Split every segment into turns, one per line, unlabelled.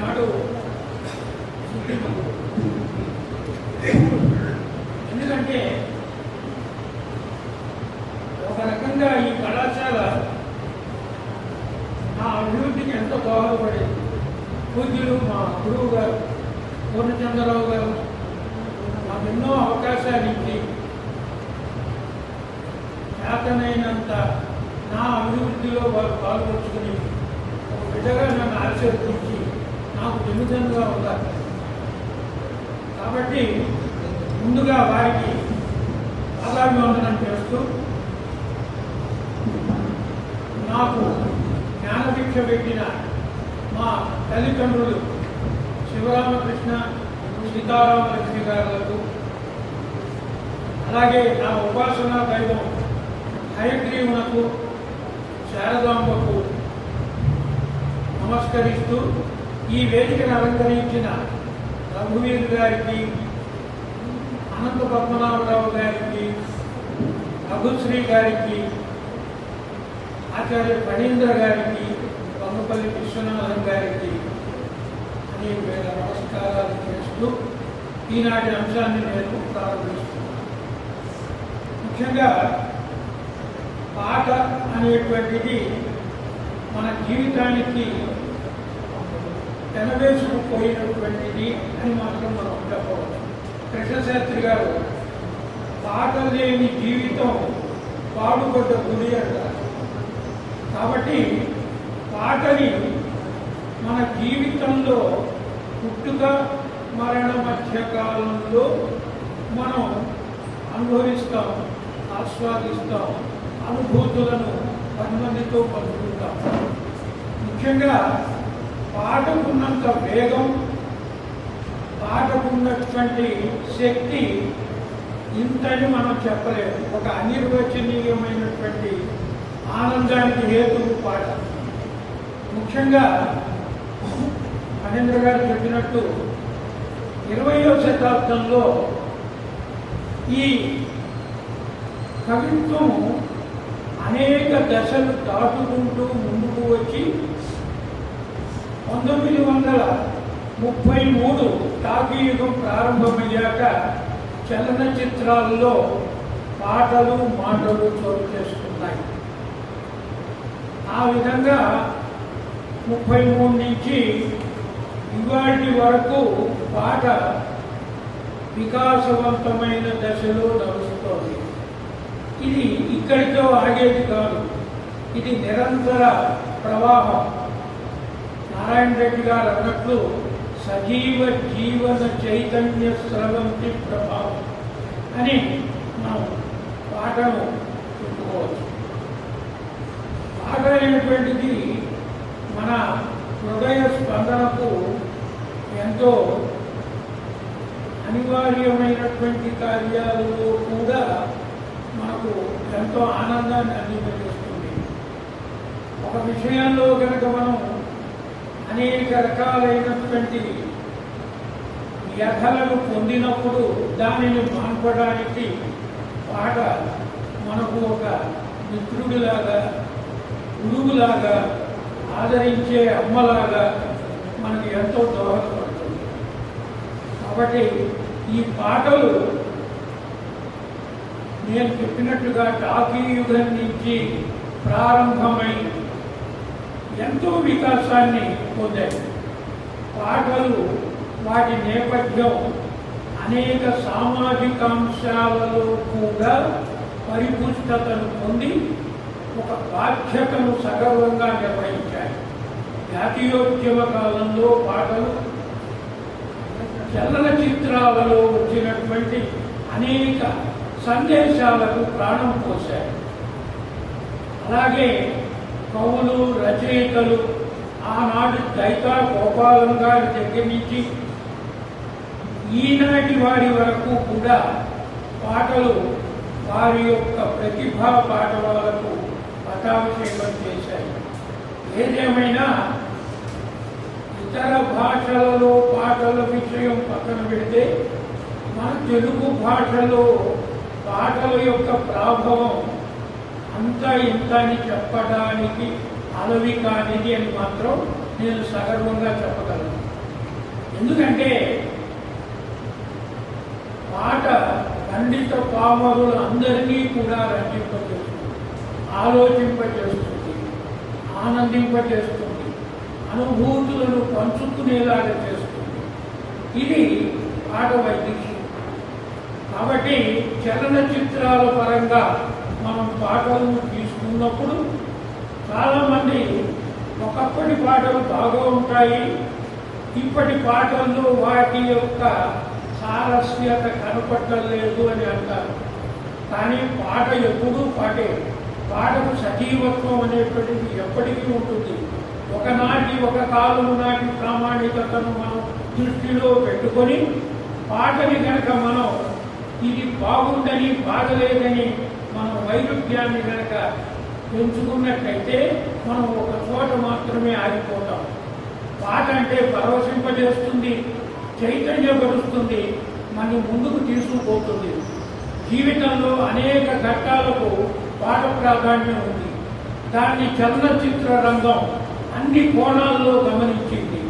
ఈనాడు ఎందుకంటే ఒక రకంగా ఈ కళాశాల నా అభివృద్ధికి ఎంతో దోహదపడేది. పూజ్యులు మా గురువు గారు పూర్ణచంద్రరావు గారు మాకు ఎన్నో అవకాశాలు ఇచ్చి చేతనైనంత నా అభివృద్ధిలో వారు పాల్గొంచుకుని ఒక బిడ్డగా నన్ను ఆశీర్వదించి నాకు వెన్నుదన్నుగా ఉండాలి. కాబట్టి ముందుగా వారికి పాదాభివందనం చేస్తూ నాకు జ్ఞానదీక్ష పెట్టిన మా తల్లిదండ్రులు శివరామకృష్ణ సీతారామలక్ష్మి గారులకు, అలాగే నా ఉపాసనా దైవం హయగ్రీవునకు శారదాంబకు నమస్కరిస్తూ ఈ వేదికను అలంకరించిన రఘువీర్ గారికి, అనంత పద్మనాభరావు గారికి, రఘుశ్రీ గారికి, ఆచార్య ఫణీంద్ర గారికి, వంగపల్లి విశ్వనాథం గారికి అనేక వేల నమస్కారాలు చేస్తూ ఈనాటి అంశాన్ని నేను ప్రారంభిస్తున్నాను. ముఖ్యంగా పాట అనేటువంటిది మన జీవితానికి తెనవేసుకుపోయినటువంటిది అని మాత్రం మనం చెప్పవచ్చు. కృష్ణశాస్త్రి గారు పాట లేని జీవితం పాడుబడ్డ గుడి అంటారు. కాబట్టి పాటని మన జీవితంలో పుట్టుక మరణ మధ్య కాలంలో మనం అనుభవిస్తాం, ఆస్వాదిస్తాం, అనుభూతులను 10 మందితో పంచుకుంటాం. ముఖ్యంగా పాటకున్నంత వేగం, పాటకున్నటువంటి శక్తి ఇంతని మనం చెప్పలేము. ఒక అనిర్వచనీయమైనటువంటి ఆనందానికి హేతువు పాట. ముఖ్యంగా మహేంద్ర గారు చెప్పినట్టు 20వ శతాబ్దంలో ఈ కవిత్వం అనేక దశలు దాటుకుంటూ ముందుకు వచ్చి 1933 టాకీ యుగం ప్రారంభమయ్యాక చలనచిత్రాల్లో పాటలు మాటలు చోటు చేసుకున్నాయి. ఆ విధంగా 33 నుంచి ఇవాటి వరకు పాట వికాసవంతమైన దశలో నడుస్తోంది. ఇది ఇక్కడితో ఆగేది కాదు, ఇది నిరంతర ప్రవాహం. నారాయణ రెడ్డి గారు అన్నట్లు సజీవ జీవన చైతన్య స్రవంతి ప్రభావం అని మనం పాటను చెప్పుకోవచ్చు. పాట అనేటువంటిది మన హృదయ స్పందనకు ఎంతో అనివార్యమైనటువంటి కార్యాలలో కూడా మనకు ఎంతో ఆనందాన్ని అందింపజేస్తుంది. ఒక విషయంలో కనుక మనం అనేక రకాలైనటువంటి వ్యధలను పొందినప్పుడు దానిని మాన్పడానికి పాట మనకు ఒక మిత్రుడిలాగా, గురువులాగా, ఆదరించే అమ్మలాగా మనకి ఎంతో దోహదపడుతుంది. కాబట్టి ఈ పాటలు నేను చెప్పినట్లుగా టాకీ యుగం నుంచి ప్రారంభమై ఎంతో వికాసాన్ని పొందాయి. పాటలు వాటి నేపథ్యం అనేక సామాజిక అంశాలలో కూడా పరిపుష్టతను పొంది ఒక బాధ్యతను సగర్వంగా నిర్వహించాయి. జాతీయోద్యమ కాలంలో పాటలు చలనచిత్రాలలో వచ్చినటువంటి అనేక సందేశాలకు ప్రాణం పోశాయి. అలాగే కవులు, రచయితలు ఆనాడు దైతా గోపాలం గారి దగ్గర నుంచి ఈనాటి వారి వరకు కూడా పాటలు వారి యొక్క ప్రతిభా పాఠవాలకు పటాభిషేకం చేశాయి. ఏదేమైనా ఇతర భాషలలో పాటల విషయం పక్కన పెడితే మన తెలుగు భాషలో పాటల యొక్క ప్రభావం అంత ఇంత అని చెప్పడానికి అలవి కానిది అని మాత్రం నేను సగర్వంగా చెప్పగలను. ఎందుకంటే పాట పండిత పామరులు అందరినీ కూడా రంజింపజేస్తుంది, ఆలోచింపజేస్తుంది, ఆనందింపజేస్తుంది, అనుభూతులను పంచుకునేలాగా చేస్తుంది. ఇది పాట వైవిధ్యం. కాబట్టి చలనచిత్రాల పరంగా మనం పాటలను తీసుకున్నప్పుడు చాలామంది ఒకప్పటి పాటలు బాగా ఉంటాయి, ఇప్పటి పాటల్లో వాటి యొక్క సారస్యత కనపట్టలేదు అని అంటారు. కానీ పాట ఎప్పుడూ పాటే. పాటకు సజీవత్వం అనేటువంటిది ఎప్పటికీ ఉంటుంది. ఒకనాటి ఒక కాలం నాటి ప్రామాణికతను మనం దృష్టిలో పెట్టుకొని పాటని కనుక మనం ఇది బాగుందని బాగలేదని మనం వైరుధ్యాన్ని కనుక పెంచుకున్నట్లయితే మనం ఒక చోట మాత్రమే ఆగిపోతాం. పాట అంటే పరవశింపజేస్తుంది, చైతన్యపరుస్తుంది, మన ముందుకు తీసుకుపోతుంది. జీవితంలో అనేక ఘట్టాలకు పాట ప్రాధాన్యం ఉంది. దాన్ని చలనచిత్ర రంగం అన్ని కోణాల్లో గమనించింది.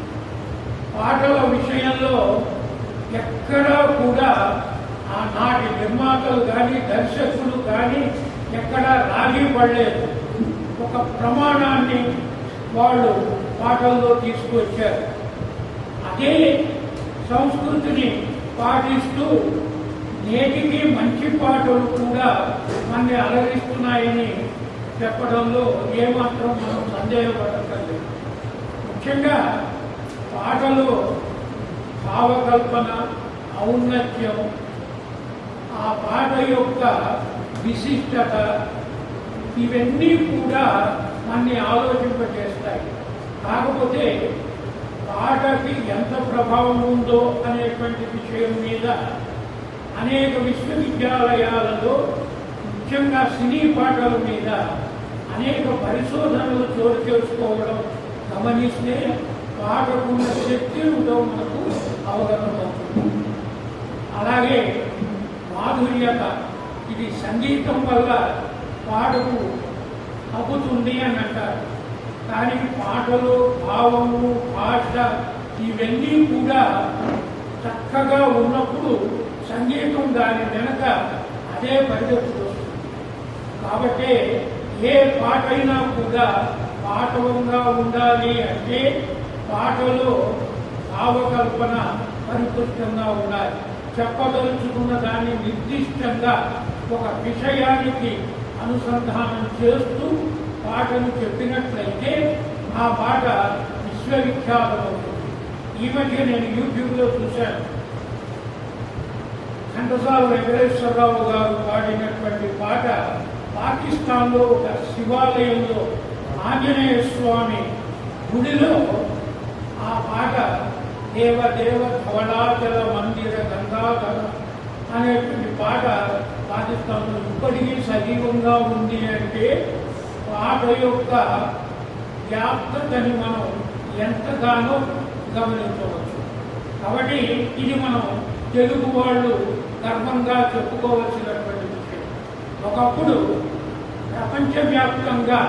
పాటల విషయంలో ఎక్కడా కూడా ఆనాటి నిర్మాతలు కానీ దర్శకులు కానీ ఎక్కడా రాజీ పడలేదు. ఒక ప్రమాణాన్ని వాళ్ళు పాటల్లో తీసుకొచ్చారు. అదే సంస్కృతిని పాటిస్తూ నేటికి మంచి పాటలు కూడా మనల్ని అలరిస్తున్నాయని చెప్పడంలో ఏమాత్రం మనం సందేహపడక్కర్లేదు. ముఖ్యంగా పాటలో భావకల్పన, ఔన్నత్యం, ఆ పాట యొక్క విశిష్టత ఇవన్నీ కూడా మనల్ని ఆలోచింపజేస్తాయి. కాకపోతే పాటకి ఎంత ప్రభావం ఉందో అనేటువంటి విషయం మీద అనేక విశ్వవిద్యాలయాలలో ముఖ్యంగా సినీ పాటల మీద అనేక పరిశోధనలు చోటు చేసుకోవడం గమనిస్తే పాటకున్న శక్తి ఉందో మనకు అవగతమవుతుంది. అలాగే మాధుర్యత, ఇది సంగీతం వల్ల పాటకు అబ్బుతుంది అని అంటారు. కానీ పాటలు, భావము, భాష ఇవన్నీ కూడా చక్కగా ఉన్నప్పుడు సంగీతం దాని వెనక అదే పరిగెత్తుకు వస్తుంది. కాబట్టి ఏ పాటైనా కూడా పాఠవంగా ఉండాలి అంటే పాటలో భావకల్పన పరిపుష్టంగా ఉండాలి. చెప్పదలుచుకున్న దాన్ని నిర్దిష్టంగా ఒక విషయానికి అనుసంధానం చేస్తూ పాటను చెప్పినట్లయితే ఆ పాట విశ్వవిఖ్యాతమవుతుంది. ఈ మధ్య నేను యూట్యూబ్లో చూశాను, ఘంటసాల వెంకటేశ్వరరావు గారు పాడినటువంటి పాట పాకిస్తాన్లో ఒక శివాలయంలో ఆంజనేయ స్వామి గుడిలో ఆ పాట దేవదేవ ధవళాచల మందిర గంగాధర అనేటువంటి పాట పాకిస్తాన్లో ఇప్పటికీ సజీవంగా ఉంది అంటే పాట యొక్క వ్యాప్తతని మనం ఎంతగానో గమనించవచ్చు. కాబట్టి ఇది మనం తెలుగు వాళ్ళు గర్వంగా చెప్పుకోవలసినటువంటి విషయం. ఒకప్పుడు ప్రపంచవ్యాప్తంగా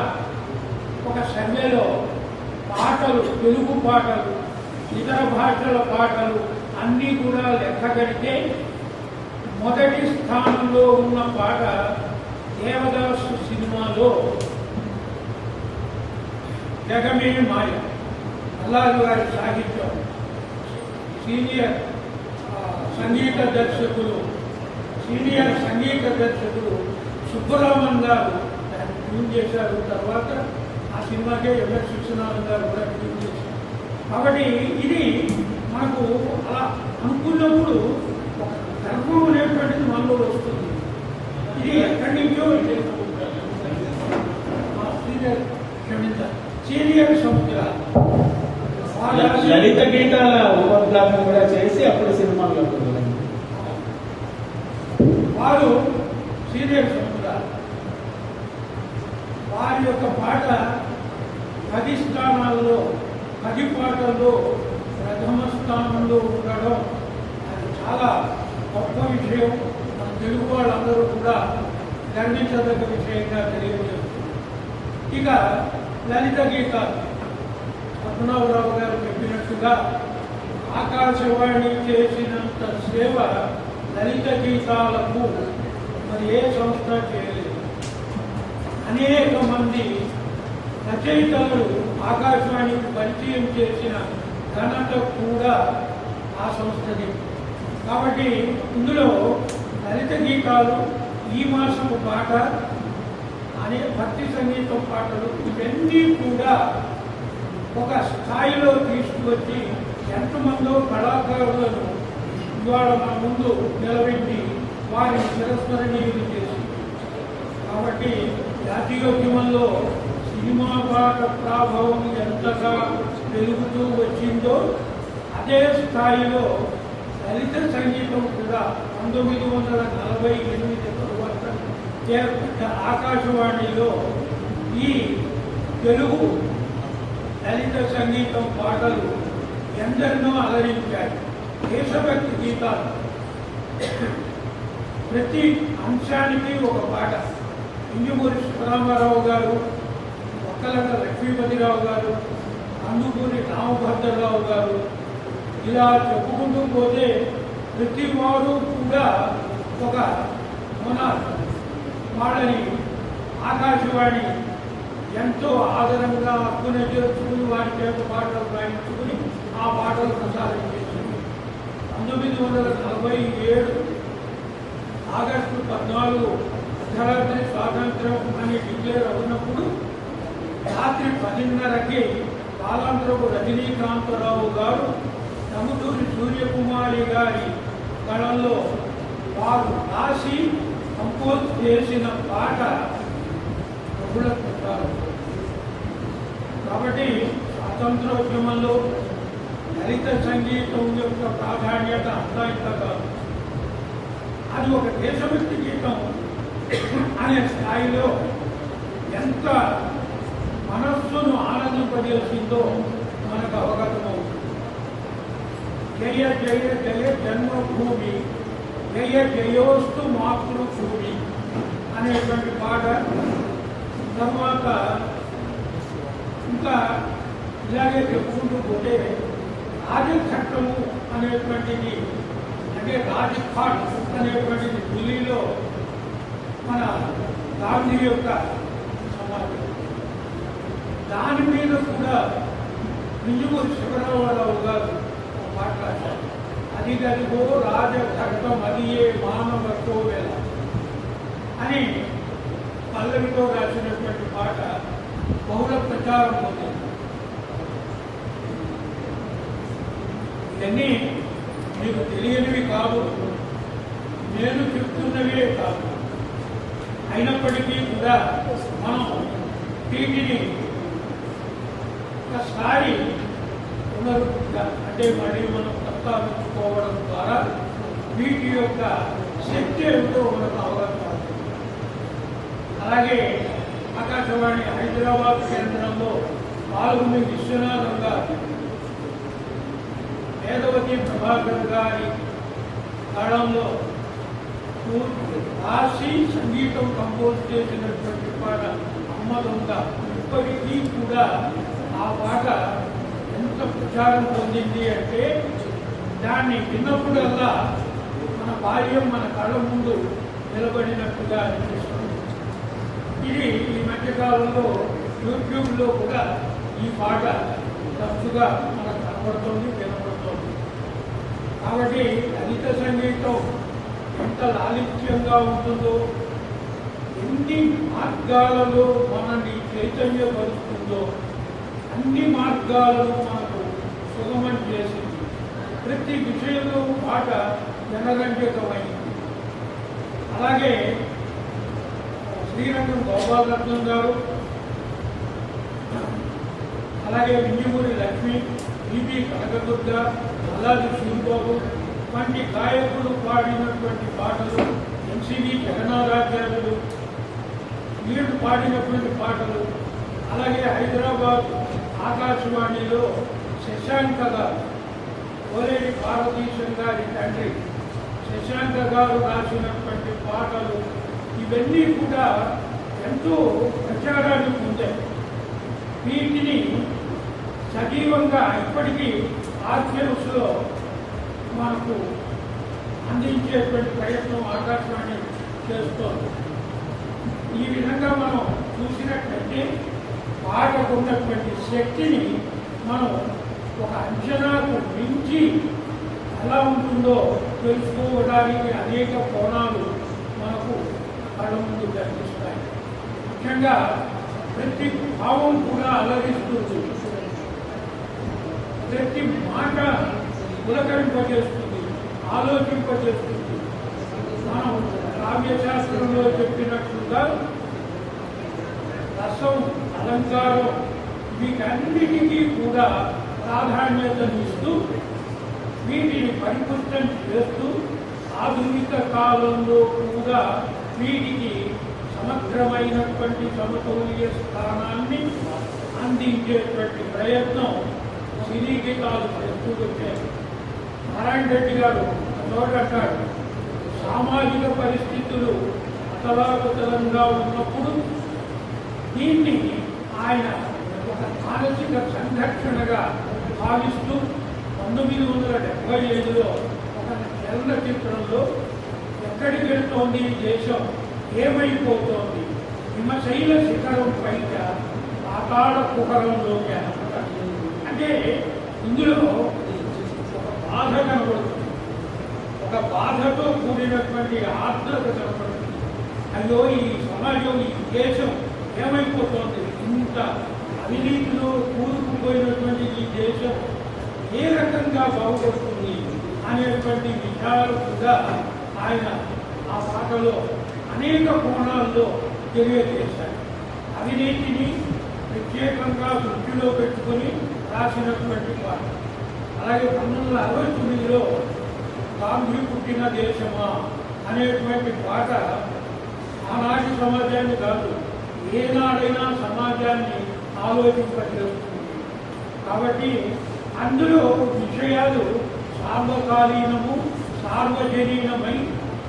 ఒక సర్వేలో పాటలు, తెలుగు పాటలు, ఇతర భాషల పాటలు అన్నీ కూడా లెక్క కడితే మొదటి స్థానంలో ఉన్న పాట దేవదాసు సినిమాలో జగమే మాయ, అల్లారి గారి సాహిత్యం. సీనియర్ సంగీత దర్శకులు సుబ్బరామన్ గారు దాన్ని ట్యూన్ చేశారు. తర్వాత ఆ సినిమాకే ఎంఎస్ విశ్వనాథన్ గారు కూడా ట్యూన్ చేశారు. కాబట్టి ఇది మనకు అలా అనుకున్నప్పుడు ఒక గర్వం అనేటువంటిది మనలో వస్తుంది. ఇది ఎక్కడి నుంచో సీనియర్ సముద్రాలు
లలిత గీతాల ఉపగ్రామం కూడా చేసి అప్పుడు సినిమాల్లో
వారు సీనియర్ సముద్రాలు వారి యొక్క పాట 10 స్థానాల్లో 10 పాటల్లో ప్రథమ స్థానంలో ఉండడం అది చాలా గొప్ప విషయం. మన తెలుగు వాళ్ళందరూ కూడా గర్వించదగ్గ విషయంగా తెలియజేస్తుంది. ఇక లలిత గీతాలు పద్మనాభరావు గారు చెప్పినట్టుగా ఆకాశవాణి చేసినంత సేవ లలిత గీతాలకు మరి ఏ సంస్థ చేయలేదు. అనేక మంది రచయితలు ఆకాశవాణికి పరిచయం చేసిన ఘనత కూడా ఆ సంస్థది. కాబట్టి ఇందులో లలిత గీతాలు, ఈ మాసపు పాట అనే భక్తి సంగీతం పాటలు ఇవన్నీ కూడా ఒక స్థాయిలో తీసుకువచ్చి ఎంతమందో కళాకారులను ఇవాళ మన ముందు నిలబెట్టి వారిని చిరస్మరణీయులు చేసి, కాబట్టి జాతీయోద్యమంలో సినిమా పాట ప్రభావం ఎంతగా పెరుగుతూ వచ్చిందో అదే స్థాయిలో లలిత సంగీతం కూడా 1948 తరువాత ఆకాశవాణిలో ఈ తెలుగు లలిత సంగీతం పాటలు ఎందరినో అలరించాయి. దేశభక్తి గీతాలు ప్రతి అంశానికి ఒక పాట. ఇంజమూరి సుబ్బరామారావు గారు, ఒక్కలక లక్ష్మీపతిరావు గారు, అందుకూరి రామభద్రరావు గారు, ఇలా చెప్పుకుంటూ పోతే ప్రతి వారు కూడా ఒక మొనార్క్. వాళ్ళని ఆకాశవాణి ఎంతో ఆదరంగా హక్కున చేర్చుకుని వారి చేత పాటలు రాయించుకుని ఆ పాటలు ప్రసారం చేసింది. 1947 ఆగస్టు 14 అర్ధరాత్రి స్వాతంత్రం అని డిక్లేర్ అవునప్పుడు రాత్రి 10:30కి కాలాంతరపు రజనీకాంతరావు గారు టంగుటూరి సూర్యకుమారి గారి కళల్లో వారు రాసి కంపోజ్ చేసిన పాట బహుళ ప్రచారం. కాబట్టి స్వాతంత్రోద్యమంలో లలిత సంగీతం యొక్క ప్రాధాన్యత అంతా ఇంత కాదు. అది ఒక దేశభక్తి గీతం అనే స్థాయిలో ఎంత మనస్సును ఆనందింపజేసిందో మనకు అవగతమవుతుంది. జయ జయ జయ జన్మభూమి, జయ జయోస్తు మాతృభూమి అనేటువంటి పాట. తర్వాత ఇంకా ఇలాగే చెప్పుకుంటూ పోతే రాజచట్టము అనేటువంటిది, అంటే రాజ్ఘాట్ అనేటువంటిది ఢిల్లీలో మన గాంధీ యొక్క సమాధి. దాని మీద కూడా ఇంజమూరి శివరామరావు గారు మాట్లాడారు. అది గదిగో రాజఘట్టం అదియే మానవతో వేళ అని పల్లవితో రాసినటువంటి పాట బహుళ ప్రచారం పొందింది. ఇవన్నీ మీకు తెలియనివి కాదు, నేను చెప్తున్నవే కాదు. అయినప్పటికీ కూడా మనం వీటిని ఒకసారి పునరుద్ధ అంటే మళ్ళీ మనం ప్రస్తావించుకోవడం ద్వారా వీటి యొక్క శక్తి ఏమిటో మనకు అవగాహన అవుతుంది. అలాగే ఆకాశవాణి హైదరాబాద్ కేంద్రంలో పాల్గొని విశ్వనాథం గారు, వేదవతి ప్రభాకర్ గారి కాలంలో రాసి సంగీతం కంపోజ్ చేసినటువంటి పాట అమ్మ దొంగ ఇప్పటికీ కూడా ఆ పాట ఎంత ప్రచారం పొందింది అంటే దాన్ని విన్నప్పుడల్లా మన బాల్యం మన కళ్ళ ముందు నిలబడినట్టుగా అనిపిస్తుంది. ఇది ఈ మధ్యకాలంలో యూట్యూబ్లో కూడా ఈ పాట తరచుగా మనకు కనపడుతుంది, వినపడుతుంది. కాబట్టి లలిత సంగీతం ఎంత లాలిత్యంగా ఉంటుందో, ఎన్ని మార్గాలలో మనల్ని చైతన్యపరుస్తుందో అన్ని మార్గాలను మనకు సుగమం చేసింది. ప్రతి విషయంలో పాట జనరంజకమైంది. అలాగే శ్రీరంగం గోపాలరత్నం గారు, అలాగే వింజమూరి లక్ష్మి, బీబీ కనకదుర్గ, అల్లాది సూరిబాబు వంటి గాయకులు పాడినటువంటి పాటలు, ఎన్సీవీ జగన్నాథాచార్యులు వీళ్ళు పాడినటువంటి పాటలు, అలాగే హైదరాబాద్ ఆకాశవాణిలో శశాంక గారు, కోలేటి భారతీశం గారి తండ్రి శశాంక గారు రాసినటువంటి పాటలు ఇవన్నీ కూడా ఎంతో ప్రచారాన్ని పొందాయి. వీటిని సజీవంగా ఇప్పటికీ ఆర్కైవ్స్లో మనకు అందించేటువంటి ప్రయత్నం ఆకాశవాణి చేస్తోంది. ఈ విధంగా మనం చూసినట్లయితే పాటకు ఉన్నటువంటి శక్తిని మనం ఒక అంచనాకు మించి ఎలా ఉంటుందో తెలుసుకోవడానికి అనేక కోణాలు మనకు కళ్ళ ముందు కనిపిస్తాయి. ముఖ్యంగా ప్రతి భావం కూడా అలరిస్తుంది, ప్రతి మాట పులకరింపజేస్తుంది, ఆలోచింపజేస్తుంది. మనం కావ్యశాస్త్రంలో చెప్పినట్లుగా రసం, అలంకారం వీటన్నిటికీ కూడా ప్రాధాన్యతనిస్తూ వీటిని పరిపుష్టం చేస్తూ ఆధునిక కాలంలో కూడా వీటికి సమగ్రమైనటువంటి సమతౌల్య స్థానాన్ని అందించేటువంటి ప్రయత్నం సినీ గీతాలు చేస్తూ వచ్చారు. నారాయణ రెడ్డి గారు చోటంటాడు, సామాజిక పరిస్థితులు అతలాకుతలంగా ఉన్నప్పుడు దీన్ని ఆయన ఒక మానసిక సంఘర్షణగా భావిస్తూ 1975లో ఒక చలనచిత్రంలో ఎక్కడికి వెళ్తోంది దేశం, ఏమైపోతోంది, హిమశైల శిఖరం పైన పాతాళ కుహరంలోకి అనమాట. అంటే ఇందులో ఒక బాధ కనబడుతుంది, ఒక బాధతో కూడినటువంటి ఆర్ద్రత కనబడుతుంది. అయ్యో ఈ సమాజం, ఈ దేశం ఏమైపోతుంది, ఇంత అవినీతిలో కూరుకుపోయినటువంటి ఈ దేశం ఏ రకంగా బాగుపడుతుంది అనేటువంటి విషయాలు కూడా ఆయన ఆ పాటలో అనేక కోణాల్లో తెలియజేశారు. అవినీతిని ప్రత్యేకంగా దృష్టిలో పెట్టుకొని రాసినటువంటి పాట. అలాగే 1969లో గాంధీ పుట్టిన దేశమా అనేటువంటి పాట ఆనాటి సమాజాన్ని కాదు, ఏనాడైనా సమాజాన్ని ఆలోచింపజేస్తుంది. కాబట్టి అందులో విషయాలు సార్వకాలీనము, సార్వజనీనమై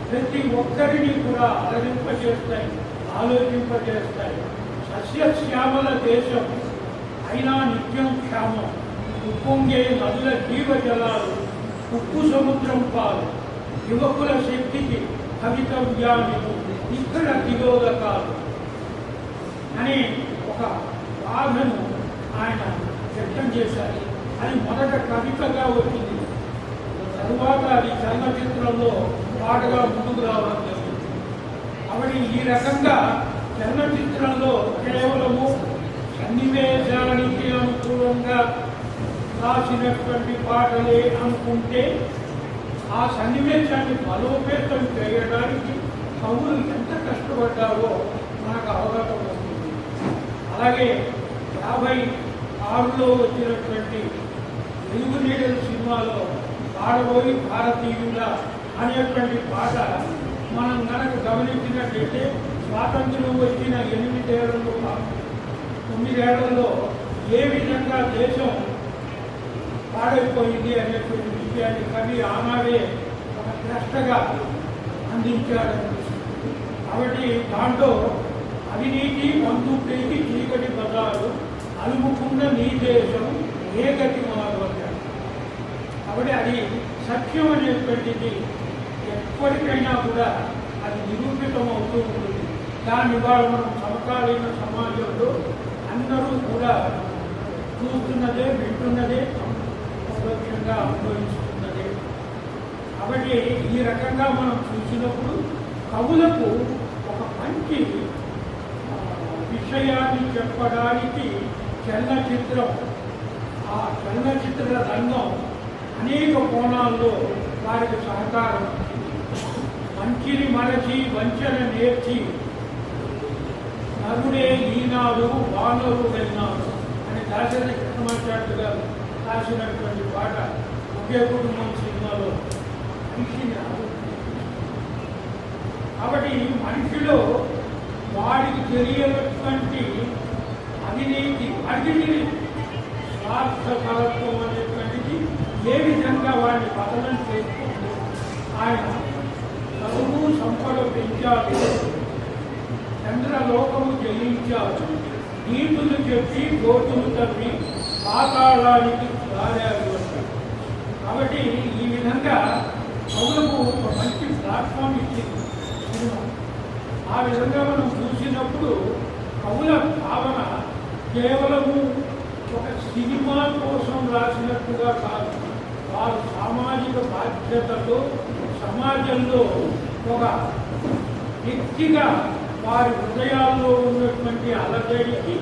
ప్రతి ఒక్కరిని కూడా అలరింపజేస్తాయి, ఆలోచింపజేస్తాయి. సస్యశ్యామల దేశం అయినా నిత్యం క్షామం, ఉప్పొంగే నదుల జీవజలాలు, ఉప్పు సముద్రం పాలు, యువకుల శక్తికి భవితవ్యాలు, ఇక్కడ తిరోధకాలు అని ఒక బాధను ఆయన వ్యక్తం చేశారు. అది మొదట కవితగా వచ్చింది, తరువాత అది చలనచిత్రంలో పాటగా ముందుకు రావడం జరిగింది. కాబట్టి ఈ రకంగా చలనచిత్రంలో కేవలము సన్నివేశానికి అనుకూలంగా రాసినటువంటి పాటలే అనుకుంటే ఆ సన్నివేశాన్ని బలోపేతం చేయడానికి కవులు ఎంత కష్టపడ్డారో మనకు అవగాహన వస్తుంది. అలాగే 56లో వచ్చినటువంటి వెలుగు నీడల సినిమాలో పాడబోయి భారతీయుల అనేటువంటి పాట మనం కనుక గమనించినట్లయితే స్వాతంత్ర్యం వచ్చిన 8 ఏళ్లలో 9 ఏళ్లలో ఏ విధంగా దేశం పాడైపోయింది అనేటువంటి విషయాన్ని కవి ఆనాడే ఒక ప్రశ్నగా అందించాడనిపిస్తుంది. కాబట్టి దాంట్లో అవినీతి బంధుప్రీతి చీకటి పదాలు అలుముకున్న నీ దేశం ఏ గతి మారవచ్చాడు. కాబట్టి అది సత్యం అనేటువంటిది ఎప్పటికైనా కూడా అది నిరూపితం అవుతూ ఉంటుంది. దాని ఇవాళ మనం సమకాలీన సమాజంలో అందరూ కూడా చూస్తున్నదే, వింటున్నదే, పరోక్షంగా అనుభవిస్తున్నదే. కాబట్టి ఈ రకంగా మనం చూసినప్పుడు కవులకు ఒక మంచి విషయాన్ని చెప్పడానికి చలనచిత్రం, ఆ చలనచిత్ర రంగం అనేక కోణాల్లో వారికి సహకారం. మంచిని మరచి వంచన నేర్చి నరుడే ఈనాడు వానరు వెళ్ళినాడు అని దాశరథి కృష్ణమాచార్య గారు రాసినటువంటి పాట ఒకే కుటుంబం సినిమాలో మనిషిని కాబట్టి మనిషిలో వాడికి తెలియనటువంటి అవినీతి, అవినీతి, స్వార్థపరత్వం అనేటువంటిది ఏ విధంగా వాడిని పతనం చేస్తుంది. ఆయన చదువు సంపద పెంచాలి, చంద్రలోకము జయించాలి, నీతులు చెప్పి గోతులు తవ్వి పాతాళానికి దారారు అంటారు. కాబట్టి ఈ విధంగా కవులకు ఒక మంచి ప్లాట్ఫామ్ ఇచ్చింది సినిమా. ఆ విధంగా మనం చూసినప్పుడు కవుల భావన కేవలము ఒక సినిమా కోసం రాసినట్టుగా కాదు, వారు సామాజిక బాధ్యతతో సమాజంలో ఒక వ్యక్తిగా వారి హృదయాల్లో ఉన్నటువంటి అలజడికి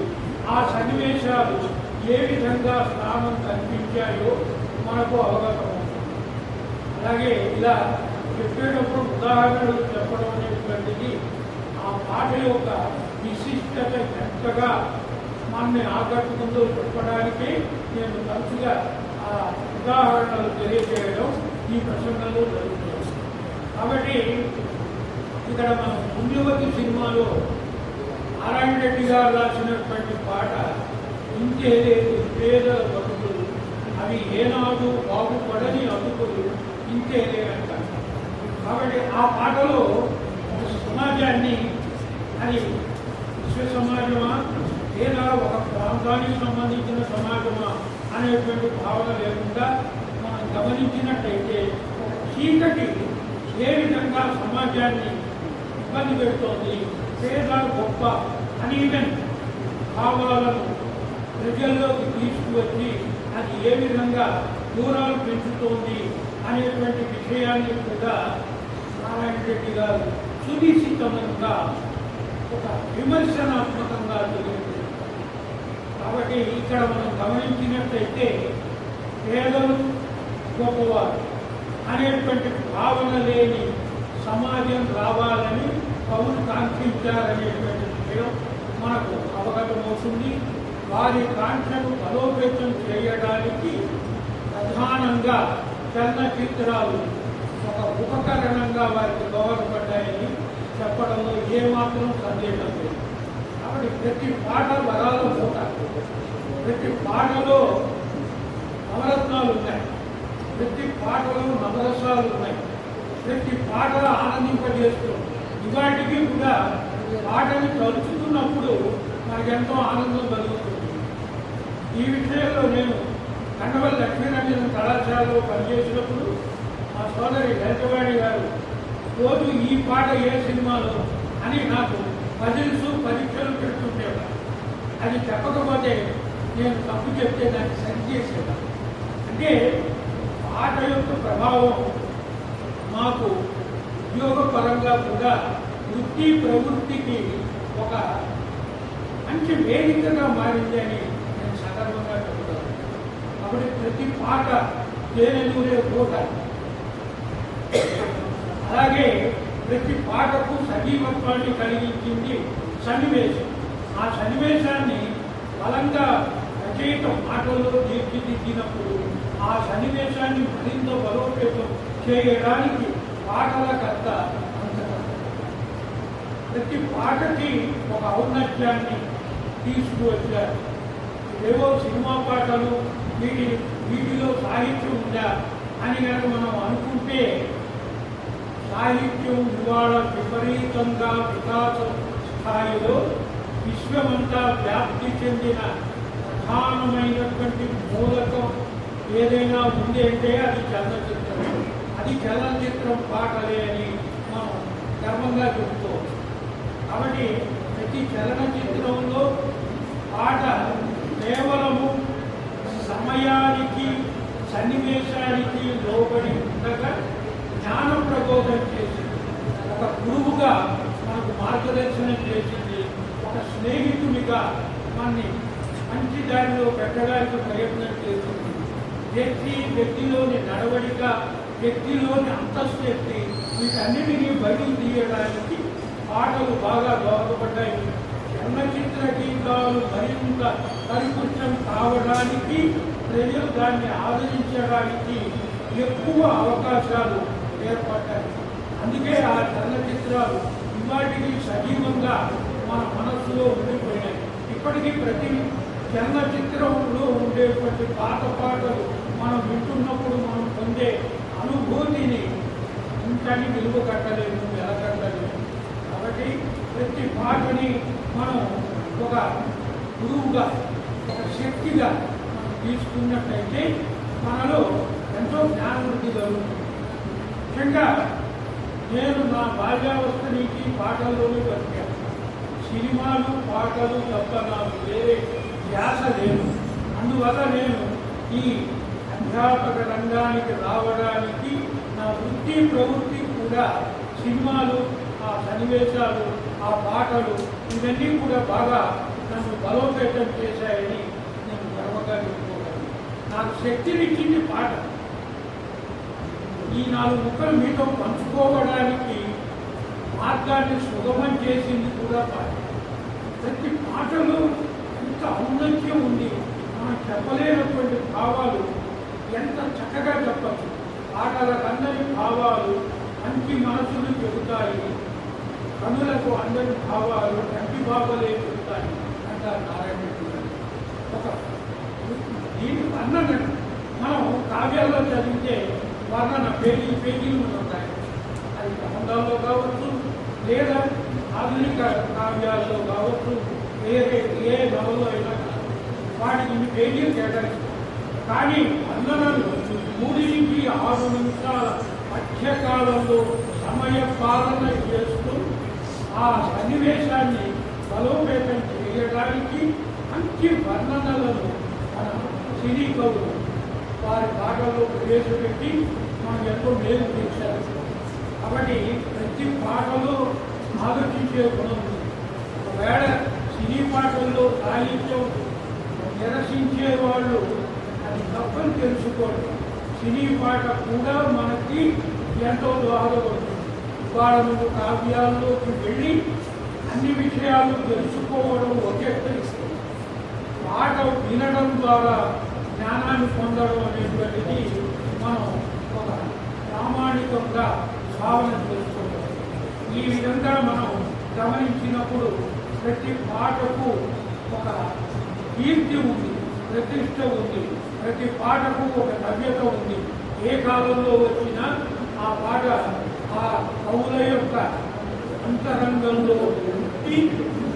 ఆ సన్నివేశాలు ఏ విధంగా స్థానం కల్పించాయో మనకు అవగతమవుతుంది. అలాగే ఇలా చెప్పేటప్పుడు ఉదాహరణలు చెప్పడం అనేటువంటిది ఆ పాట యొక్క విశిష్టత ఎంతగా మనల్ని ఆకట్టుకుందో చెప్పడానికి నేను తరచుగా ఆ ఉదాహరణలు తెలియజేయడం ఈ ప్రసంగంలో జరుగుతుంది. కాబట్టి ఇక్కడ మనం పుణ్యవతి సినిమాలో నారాయణ రెడ్డి గారు రాసినటువంటి పాట ఇంతే లేదు పేదల బతుకులు అవి ఏనాడు బాగుపడని అతుకులు ఇంతే లేదంటారు. కాబట్టి ఆ పాటలో సమాజాన్ని అది విశ్వ సమాజమా లేదా ఒక ప్రాంతానికి సంబంధించిన సమాజమా అనేటువంటి భావన లేకుండా మనం గమనించినట్టయితే చీకటి ఏ విధంగా సమాజాన్ని ఇబ్బంది పెడుతోంది, పేద గొప్ప అనీవెన్ భావాలను ప్రజల్లోకి తీసుకువచ్చి అది ఏ విధంగా దూరాలు పెంచుతోంది అనేటువంటి విషయాన్ని కూడా నారాయణ రెడ్డి గారు సునిశ్చితంగా ఒక విమర్శనాత్మకంగా తెలియజేస్తారు. కాబట్టి ఇక్కడ మనం గమనించినట్లయితే పేదలు గొప్పవారు అనేటువంటి భావన లేని సమాజం రావాలని కవులు కాంక్షించారనేటువంటి విషయం మనకు అవగతమవుతుంది. వారి కాంక్షను బలోపేతం చేయడానికి ప్రధానంగా చలనచిత్రాలు ఒక ఉపకరణంగా వారికి దోహదపడ్డాయని చెప్పడంలో ఏమాత్రం సందేహం లేదు. కాబట్టి ప్రతి పాట వరాల మూట, ప్రతి పాటలో నవరత్నాలు ఉన్నాయి, ప్రతి పాటలో నవరసాలు ఉన్నాయి, ప్రతి పాట ఆనందింపజేస్తుంది. ఇవాటికి కూడా పాటని తలుచుకున్నప్పుడు మనకెంతో ఆనందం కలుగుతుంది. ఈ విషయంలో నేను కండవల్లి లక్ష్మీరంజన కళాశాలలో పనిచేసినప్పుడు మా సోదరి లలితవాణి గారు రోజు ఈ పాట ఏ సినిమాలో అని నాకు పజిల్స్ పరీక్షలు పెడుతుండేవారు. అది చెప్పకపోతే నేను తప్పు చెప్తే దాన్ని సరి చేసేవారు. అంటే పాట యొక్క ప్రభావం మాకు ఉద్యోగపరంగా కూడా వృత్తి ప్రవృత్తికి ఒక మంచి వేదికగా మారింది అని నేను సందర్భంగా చెబుతాను. కాబట్టి ప్రతి పాట తేనెలూరే పూట, అలాగే ప్రతి పాటకు సజీవత్వాన్ని కలిగించింది సన్నివేశం. ఆ సన్నివేశాన్ని బలంగా రచయిత మాటల్లో తీర్చిదిద్దినప్పుడు ఆ సన్నివేశాన్ని మరింత బలోపేతం చేయడానికి పాటల కర్త ప్రతి పాటకి ఒక ఔన్నత్యాన్ని తీసుకువచ్చారు. ఏవో సినిమా పాటలు వీటిలో సాహిత్యం ఉందా అని కనుక మనం అనుకుంటే సాహిత్యం ఇవాళ విపరీతంగా వికాస స్థాయిలో విశ్వమంతా వ్యాప్తి చెందిన ప్రధానమైనటువంటి మూలకం ఏదైనా ఉంది అంటే అది చలనచిత్రం. అది చలనచిత్రం పాటలే అని మనం గర్వంగా చెప్పుకోవచ్చు. కాబట్టి ప్రతి చలనచిత్రంలో పాట కేవలము సమయానికి సన్నివేశానికి లోబడి ఉండగా జ్ఞాన ప్రబోధం చేసింది, ఒక గురువుగా మనకు మార్గదర్శనం చేసింది, ఒక స్నేహితునిగా మనని మంచి దారిలో పెట్టడానికి ప్రయత్నం చేసింది. వ్యక్తిలోని నడవడిక, వ్యక్తిలోని అంతఃశక్తి వీటన్నిటినీ బయటకు తీయడానికి పాటలు బాగా దోహదపడ్డాయి. చలనచిత్ర గీతాలు మరింత పరిపుష్టం కావడానికి, ప్రజలు దాన్ని ఆదరించడానికి ఎక్కువ అవకాశాలు ఏర్పడ్డాయి. అందుకే ఆ చలనచిత్రాలు ఇవాటికి సజీవంగా మన మనస్సులో ఉండిపోయినాయి. ఇప్పటికీ ప్రతి చలనచిత్రంలో ఉండేటువంటి పాత పాటలు మనం వింటున్నప్పుడు మనం పొందే అనుభూతిని ఇంతని విలువ కట్టలేము, వెలకట్టలేము. కాబట్టి ప్రతి పాటని మనం ఒక గురువుగా, ఒక శక్తిగా మనం తీసుకున్నట్లయితే మనలో ఎంతో జ్ఞానవృద్ధి కలుగుతుంది. ముఖ్యంగా నేను నా బాల్యావస్థ నుంచి పాటల్లోనే బతికాను. సినిమాలు పాటలు తప్ప నాకు వేరే ధ్యాస లేదు. అందువల్ల నేను ఈ అధ్యాపక రంగానికి రావడానికి నా వృత్తి ప్రవృత్తి కూడా సినిమాలు, ఆ సన్నివేశాలు, ఆ పాటలు ఇవన్నీ కూడా బాగా నన్ను బలోపేతం చేశాయని నేను గర్వంగా చెప్పుకోగలను. నాకు శక్తినిచ్చింది పాట. ఈ 4 ముక్కలు మీతో పంచుకోవడానికి మార్గాన్ని సుగమం చేసింది కూడా పాట. ప్రతి పాటలో ఎంత ఔన్నత్యం ఉంది. మనం చెప్పలేనటువంటి భావాలు ఎంత చక్కగా చెప్పచ్చు. పాటలకు అందరి భావాలు మంచి మనసులు చెబుతాయి, కనులకు అందరి భావాలు కంటి భావాలే చెబుతాయి అంటారు నారాయణ గారు. ఒక దీని వర్ణన మనం కావ్యాల్లో చదివితే వర్ణన పేజీలు ఉంటాయి. అది ప్రబంధాల్లో కావచ్చు, లేదా ఆధునిక కావ్యాల్లో కావచ్చు, వేరే ఏ నవలో అయినా వాటికి ఇన్ని పేజీలు కేటాయిస్తారు. కానీ వర్ణనలు 3 నుంచి 6 నిమిషాల మధ్యకాలంలో సమయ పాలన చేస్తూ ఆ సన్నివేశాన్ని బలోపేతం చేయడానికి మంచి వర్ణనలను మన సినీ కవులు వారి పాటల్లో ప్రవేశపెట్టి మనం ఎంతో మేలు చేశారు. కాబట్టి ప్రతి పాటలో ఆలోచించే గుణం ఉంది. ఒకవేళ సినీ పాటల్లో సాహిత్యం నిరసించే వాళ్ళు అది తప్పని తెలుసుకోండి. సినీ పాట కూడా మనకి ఎంతో దోహదపడుతుంది. ఇవాళ నువ్వు కావ్యాల్లోకి వెళ్ళి అన్ని విషయాలు తెలుసుకోవడం ఒకే పాట వినడం ద్వారా జ్ఞానాన్ని పొందడం అనేటువంటిది మనం ఒక ప్రామాణికంగా భావన చేసుకోవాలి. ఈ విధంగా మనం గమనించినప్పుడు ప్రతి పాటకు ఒక కీర్తి ఉంది, ప్రతిష్ట ఉంది. ప్రతి పాటకు ఒక నవ్యత ఉంది. ఏ కాలంలో వచ్చినా ఆ పాట ఆ కవుల యొక్క అంతరంగంలో పెట్టి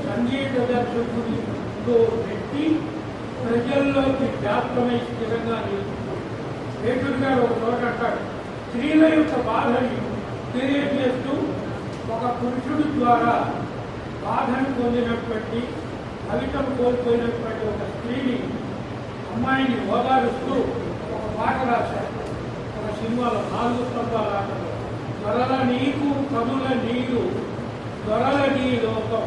సంగీత దర్శకుడిలో పెట్టి ప్రజల్లోకి వ్యాప్తమై స్థిరంగా నిలుస్తుంది. పేదూరు గారు ఒక చోట అంటాడు, స్త్రీల యొక్క బాధని తెలియజేస్తూ ఒక పురుషుడి ద్వారా బాధను పొందినటువంటి ఫలితం కోల్పోయినటువంటి ఒక స్త్రీని, అమ్మాయిని ఓదారుస్తూ ఒక పాట రాశారు. ఒక సినిమాలో 4 స్తంభాల ఆటలో, దొరల నీకు కనుల నీరు దొరల నీ లోకం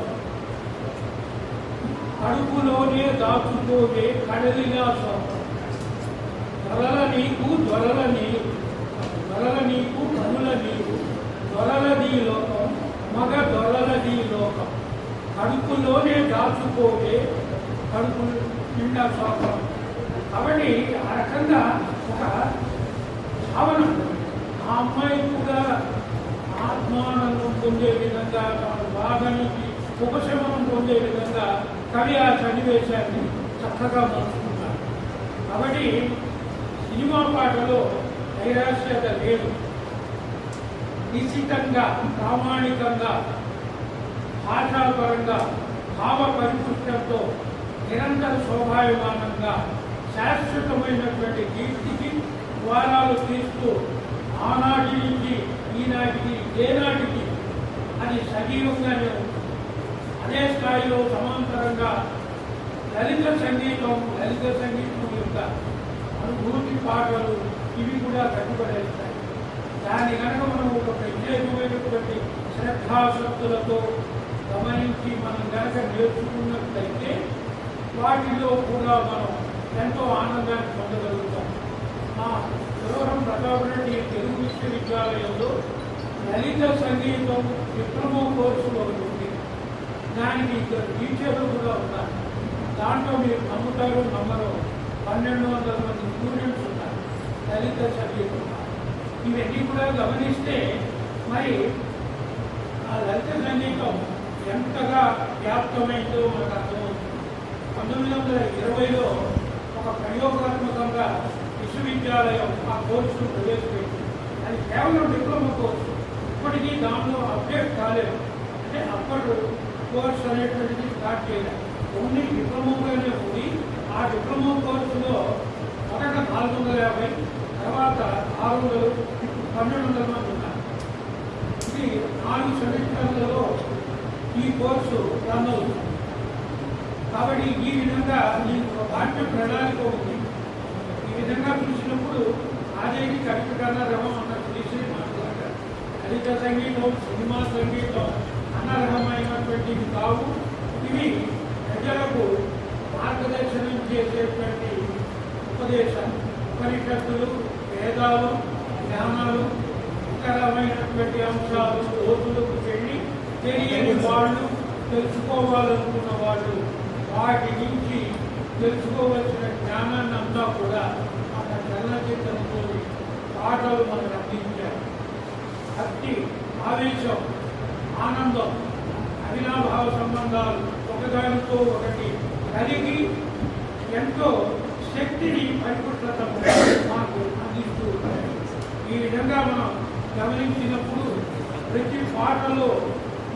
కడుపులోనే దాచుకోవే కడలిగా సోకం. దొరల నీకు దొరల నీరు, దొరల నీకు కనుల నీరు దొరలది లోకం మగ దొరలది లోకం కడుపులోనే దాచుకోవే కడుపు నిండా సోకం. కాబట్టి ఆ రకంగా ఒక భావన ఆ అమ్మాయి కూడా ఆత్మానందం పొందే విధంగా, తన బాధ నుంచి ఉపశమనం పొందే విధంగా కవి ఆ సన్నివేశాన్ని చక్కగా మలుచుకున్నారు. కాబట్టి సినిమా పాటలో నైరాశ్యత లేదు. నిశ్చితంగా, ప్రామాణికంగా, భాషాపరంగా, భావ పరిపుష్టంతో నిరంతర శోభాయమానంగా శాశ్వతమైనటువంటి కీర్తికి ద్వారాలు తీస్తూ ఆనాటి నుంచి ఈనాటికి ఏనాటికి అది సజీవంగానే ఉంది. అదే స్థాయిలో సమాంతరంగా లలిత సంగీతం యొక్క అనుభూతి పాటలు ఇవి కూడా కట్టుబడేస్తాయి. దాన్ని కనుక మనం ఒక ప్రత్యేకమైనటువంటి శ్రద్ధాశక్తులతో గమనించి మనం కనుక నేర్చుకున్నట్లయితే వాటిలో కూడా మనం ఎంతో ఆనందాన్ని పొందగలుగుతాం. మా సురవరం ప్రతాప్ రెడ్డి తెలుగు విశ్వవిద్యాలయంలో లలిత సంగీతం డిప్లొమా కోర్సు ఒకటి ఉంది. దానికి 2 టీచర్లు కూడా ఉన్నారు. దాంట్లో మీరు నమ్ముతారు నమ్మరు, 1200 మంది స్టూడెంట్స్ ఉన్నారు లలిత సంగీతం. ఇవన్నీ కూడా గమనిస్తే మరి ఆ లలిత సంగీతం ఎంతగా వ్యాప్తమైందో మనకు అర్థమవుతుంది. 1920లో ఒక ప్రయోగాత్మకంగా విశ్వవిద్యాలయం ఆ కోర్సును ప్రవేశపెట్టింది. అది కేవలం డిప్లొమా కోర్సు. ఇప్పటికీ దాంట్లో అప్డేట్ కాలేదు. అంటే అప్పటి కోర్సు అనేటువంటిది స్టార్ట్ చేయలేదు. ఓన్లీ డిప్లొమాగానే ఉంది. ఆ డిప్లొమా కోర్సులో మొదట 450, 1200 మంది ఉన్నారు. ఇది 4 సెమిస్టర్లలో ఈ కోర్సు రన్ అవుతుంది. కాబట్టి ఈ విధంగా ఈ పాఠ్య ప్రణాళిక ఉంది. ఈ విధంగా చూసినప్పుడు ఆదేవి కవికరణ రవం అన్న శ్రీశ్రీ మాట్లాడారు. లలిత సంగీతం, సినిమా సంగీతం అనర్హమైనటువంటివి కావు. ఇవి ప్రజలకు మార్గదర్శనం చేసేటువంటి ఉపదేశాలు, ఉపనిషత్తులు, వేదాలు, జ్ఞానాలు, ఇతరమైనటువంటి అంశాలు లోతులకు వెళ్ళి తెలియని వాళ్ళు, తెలుసుకోవాలనుకున్న వాళ్ళు వాటి నుంచి తెలుసుకోవలసిన జ్ఞానాన్ని అంతా కూడా మన చలనచిత్రంతో పాటలు మనకు అందించారు. భక్తి, ఆవేశం, ఆనందం, అవినాభావ సంబంధాలు ఒకదానితో ఒకటి కలిగి ఎంతో శక్తిని పరిపుష్టత మాకు అందిస్తూ ఉంటాయి. ఈ విధంగా మనం గమనించినప్పుడు ప్రతి పాటలో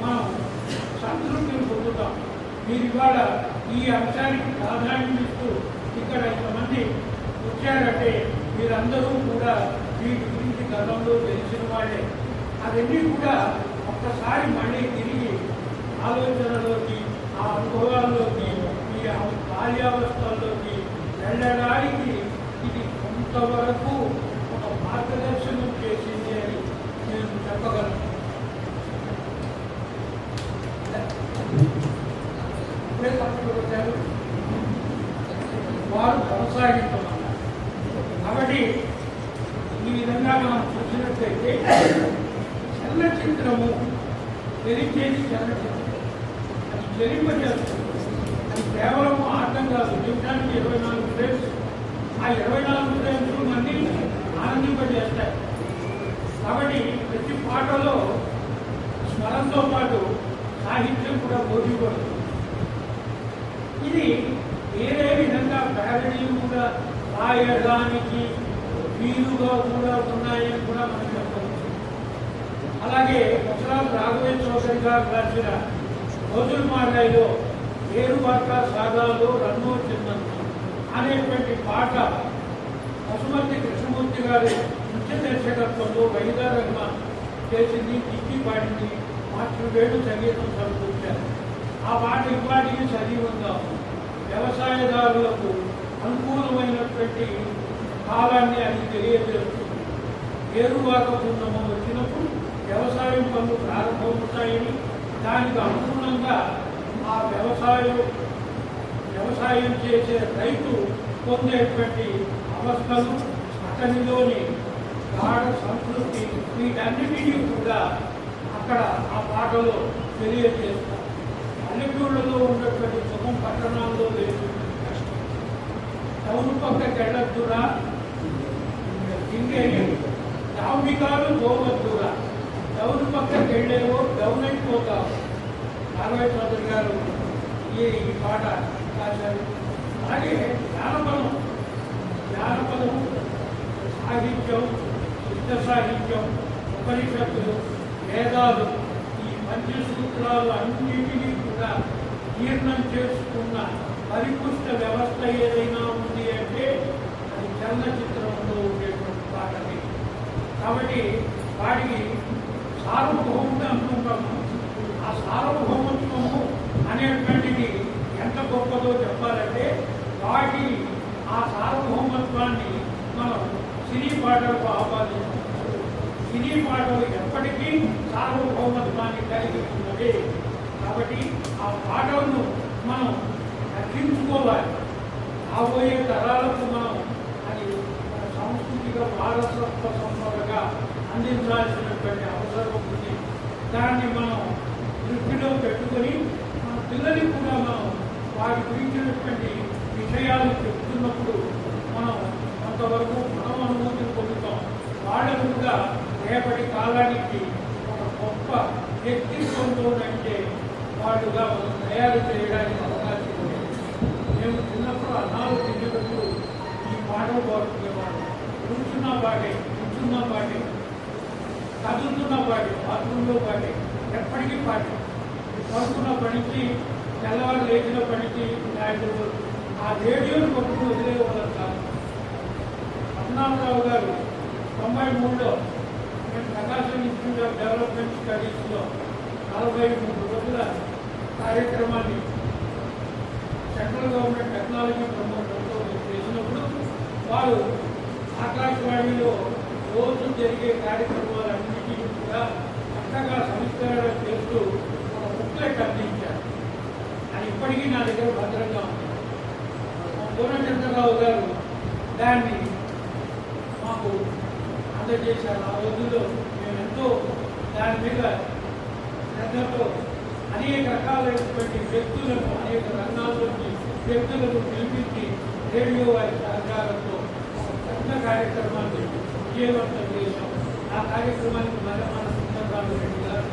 మనం సంతృప్తిని పొందుతాం. మీరు ఇవాళ ఈ అంశానికి ప్రాధాన్యం ఇస్తూ ఇక్కడ ఇంతమంది వచ్చారంటే మీరందరూ కూడా వీటి గురించి గతంలో తెలిసిన వాళ్ళే. అవన్నీ కూడా ఒక్కసారి మళ్ళీ తిరిగి ఆలోచనలోకి, ఆ అనుభవాల్లోకి, ఈ బాల్యావస్థల్లోకి వెళ్ళడానికి ఇది కొంతవరకు ఒక మార్గదర్శనం చేసింది అని నేను చెప్పగలను. ఇప్పుడే తప్పకుండా వచ్చారు, వారు కొనసాగించమన్నారు. కాబట్టి ఈ విధంగా మనం చూసినట్లయితే చలనచిత్రము తెలిచేది చలనచిత్రం, అది చెలింపజేస్తుంది. అది కేవలం ఆటం కాదు. నిమిషానికి 24 ఫ్రేమ్స్. ఆ 24 ఫ్రేమ్స్ మంది ఆనందింపజేస్తాయి. కాబట్టి ప్రతి పాటలో స్వరంతో పాటు సాహిత్యం కూడా పోటీ పడుతుంది. ఇది వేరే విధంగా ప్యారడీలు కూడా రాయడానికి వీలుగా కూడా ఉన్నాయని కూడా మనం చెప్పవచ్చు. అలాగే ముసలాం రాఘవేంద్ర చౌదరి గారు రాసిన రోజులు మారాయిలో ఏరుబాట సాగాలో రన్నో చిన్నంత అనేటువంటి పాట పశుమతి కృష్ణమూర్తి గారి నృత్య దర్శకత్వంలో వైదా రహమాన్ చేసింది, దిక్కి పాడింది, మాస్టర్ వేణు సంగీతం సమకూర్చారు. ఆ పాట ఇప్పటికీ సజీవంగా ఉంది. వ్యవసాయదారులకు అనుకూలమైనటువంటి కాలాన్ని అది తెలియజేస్తుంది. ఏరువాక పూర్ణమం వచ్చినప్పుడు వ్యవసాయం పనులు ప్రారంభమవుతాయని, దానికి అనుగుణంగా ఆ వ్యవసాయం చేసే రైతు పొందేటువంటి అవస్థలు, అతనిలోని గాఢ సంతృప్తి, వీటన్నిటినీ కూడా అక్కడ ఆ పాటలో తెలియజేస్తారు. పల్లెటూళ్ళలో ఉన్నటువంటి సుఖం పట్టణాల్లో లేదు. టౌన్ పక్కకి వెళ్ళొద్దురా, ఇంకేమి దాంబికాలు పోవద్దురా, టౌన్ పక్కకి వెళ్ళేవో డౌన్ అయిపోతావు. రాఘవేంద్ర చౌదరి గారు ఈ పాట రాశారు. అలాగే జానపదం సాహిత్యం, శుద్ధ సాహిత్యం, ఉపనిషత్తులు, వేదాలు, ఈ పంచసూత్రాలు అన్నిటినీ కూడా జీర్ణం చేసుకున్న పరిపుష్ట వ్యవస్థ ఏదైనా ఉంది అంటే అది చలనచిత్రంలో ఉండేటువంటి పాటని. కాబట్టి వాడికి సార్వభౌముడు అనుకుంటాము. ఆ సార్వభౌమత్వము అనేటువంటిది ఎంత గొప్పదో చెప్పాలంటే వాటి ఆ సార్వభౌమత్వాన్ని మనం సినీ పాటలకు ఆపాదిస్తాం. సినీ పాటలు ఎప్పటికీ సార్వభౌమత్వాన్ని కలిగి ఉన్నది. కాబట్టి ఆ పాటలను మనం రక్షించుకోవాలి. రాబోయే తరాలకు మనం అది మన సాంస్కృతిక వారసత్వ సంపదగా అందించాల్సినటువంటి అవసరం ఉంది. దాన్ని మనం దృష్టిలో పెట్టుకొని మన పిల్లలకి కూడా మనం వాటి గురించినటువంటి విషయాలు చెప్తున్నప్పుడు మనం కొంతవరకు మనం అనుభూతిని పొందుతాం. వాళ్ళకు కూడా రేపటి కాలానికి ఒక గొప్ప వ్యక్తిత్వంతో అంటే వాళ్ళుగా మనం తయారు చేయడానికి అవకాశం ఉంది. మేము చిన్నప్పుడు అన్నాలు తినేటప్పుడు ఈ పాటలు పాడుకునేవాడు. కూర్చున్నా పాటే, కూర్చున్నా పాటే, కదులుతున్నా పాటే, బాత్రూంలో పాటే, ఎప్పటికీ పాటే. పడుకున్న పనికి, తెల్లవారు లేచిన పనికి ఆ రేడియోను కొట్టుకుని వదిలేవాళ్ళం కాదు. పద్మనాభరావు గారు 93లో ప్రకాశం ఇన్స్టిట్యూట్ ఆఫ్ డెవలప్మెంట్ స్టడీస్లో 43 రోజుల కార్యక్రమాన్ని సెంట్రల్ గవర్నమెంట్ టెక్నాలజీ ప్రమోషన్తో చేసినప్పుడు వారు ఆకాశవాణిలో రోజు జరిగే కార్యక్రమాలన్నింటినీ కూడా చక్కగా సంస్కరణ చేస్తూ ఒక బుక్లెట్ అందించారు. అది ఇప్పటికీ నా దగ్గర భద్రంగా ఉంది. పూర్ణచంద్రరావు గారు దాన్ని మాకు అందజేశారు. ఆ రోజుల్లో మేము ఎంతో దాని మీద శ్రద్ధతో అనేక రకాలైనటువంటి వ్యక్తులను అనేక రంగాల్లోని వ్యక్తులను పిలిపించి రేడియో వారి సహకారంతో ఒక పెద్ద కార్యక్రమాన్ని విజయవంతం చేశాం. ఆ కార్యక్రమానికి మన సుందరరావు రెడ్డి గారు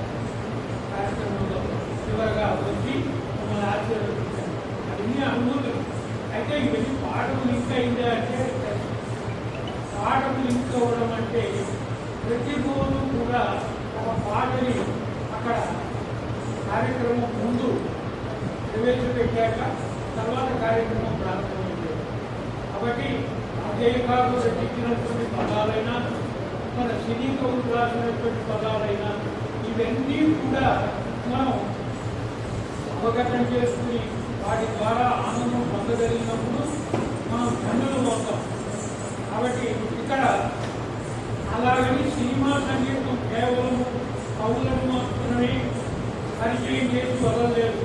కార్యక్రమంలో చివరగా వచ్చి మమ్మల్ని ఆశీర్వదించారు. అవన్నీ అనుభూతులు. అయితే ఇవన్నీ పాఠం లింక్ అయిందా అంటే పాఠం లింక్ అవ్వడం అంటే ప్రతిరోజు కూడా ఒక పాటని అక్కడ కార్యక్రమం ముందు ప్రవేశపెట్టాక తర్వాత కార్యక్రమం ప్రారంభమైంది. కాబట్టి అజయకారులు రచించినటువంటి పదాలైనా మన సినీ కవులు రాసినటువంటి పదాలైనా ఇవన్నీ కూడా మనం అవగతం చేసుకుని వాటి ద్వారా ఆనందం పొందగలిగినప్పుడు మనం ధన్యులు అవుతాం. కాబట్టి ఇక్కడ అలాగని సినిమా సంగీతం కేవలం కవులను మాత్రమే పరిచయం చేసి వదలలేదు.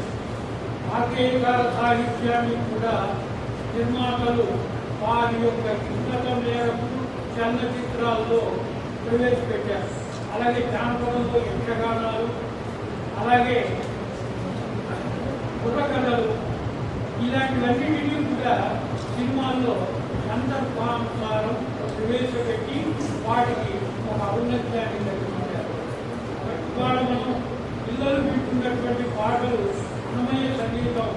ఆకేయకాల సాహిత్యాన్ని కూడా నిర్మాతలు వారి యొక్క ఇష్టత మేరకు చలనచిత్రాల్లో ప్రవేశపెట్టారు. అలాగే జానపదంలో యక్షగానాలు, అలాగే బుర్రకథలు, ఇలాంటివన్నిటినీ కూడా సినిమాల్లో సందర్భానుసారం ప్రవేశపెట్టి వాటికి ఒక ఔన్నత్యాన్ని కలిగించారు. ఇవాళ మనం పిల్లలు వింటున్నటువంటి పాటలు, అన్నమయ్య సంగీతం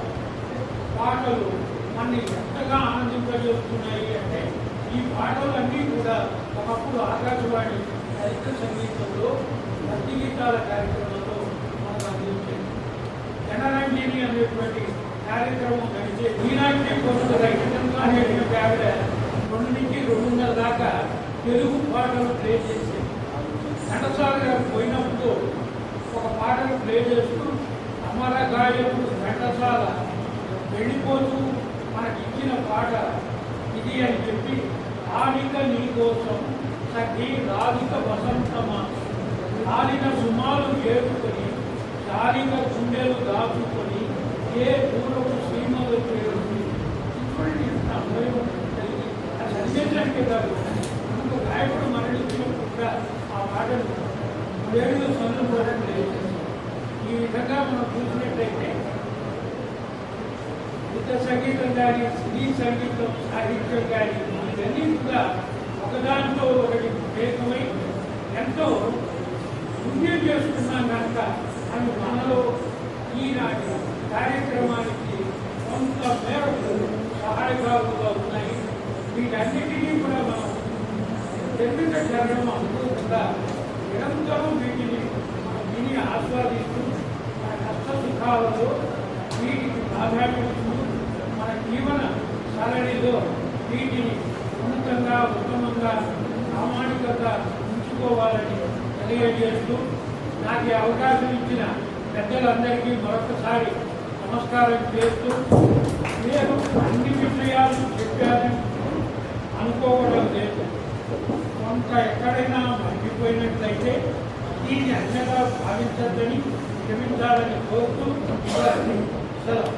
పాటలు మనని ఎంతగా ఆనందింపజేస్తున్నాయి అంటే ఈ పాటలన్నీ కూడా ఒకప్పుడు ఆకాశవాణి చరిత్ర సంగీతంలో భక్తి గీతాల కార్యక్రమంలో మనకు అందించేది. జనరంజని అనేటువంటి కార్యక్రమం నడిచే మీనాక్షి కోసం రైతంగా అనేటువంటి ఆవిడ 2 నుంచి 2:30 దాకా తెలుగు పాటలు ప్లే చేసేది. ఘంటసాల గారు పోయినప్పుడు ఒక పాటను ప్లే చేస్తూ అమర గాయకుడు ఘంటసాల వెళ్ళిపోతూ మనకి ఇచ్చిన పాట ఇది అని చెప్పి రాధిక నీ కోసం సఖి రాధిక వసంతమా రాధిక సుమాలు చేరుకొని రాధిక గుండెలు దాచుకొని ఏ పూర్వపు సీమలు చేరుతుంది. చూడండి ఎంత అన్వయం కలిగి అది సందేశానికి కాదు. మనకు గాయకుడు మరణించినప్పుడు కూడా ఆ పాటను రేడియో సందర్భంగా తెలియజేస్తాం. ఈ విధంగా మనం చూసినట్లయితే యుద్ధ సంగీతం కానీ, సినీ సంగీతం, సాహిత్యం కానీ ఇవన్నీ కూడా ఒకదానితో ఒకటి ప్రత్యేకమై ఎంతో పుణ్యం చేసుకున్నాం కనుక అవి మనలో ఈనాటి కార్యక్రమానికి కొంత మేరకు సహాయకారులుగా ఉన్నాయి. వీటన్నిటినీ కూడా మనం నిర్మిత చరణం అనుకోకుండా నిరంతరం వీటిని మనం విని ఆస్వాదిస్తూ మన కష్ట సుఖాలలో వీటికి ప్రాధాన్యతను మన జీవన సరళిలో వీటిని ఉన్నతంగా ఉత్తమంగా ప్రామాణికత ఉంచుకోవాలని తెలియజేస్తూ నాకు ఈ అవకాశం ఇచ్చిన పెద్దలందరికీ మరొకసారి నమస్కారం చేస్తూ నేను అన్ని విషయాలు చెప్పానని అనుకోవడం లేదు. కొంత ఎక్కడైనా మర్చిపోయినట్లయితే దీన్ని అన్యగా భావించద్దని క్షమించాలని కోరుతూ సెలవు.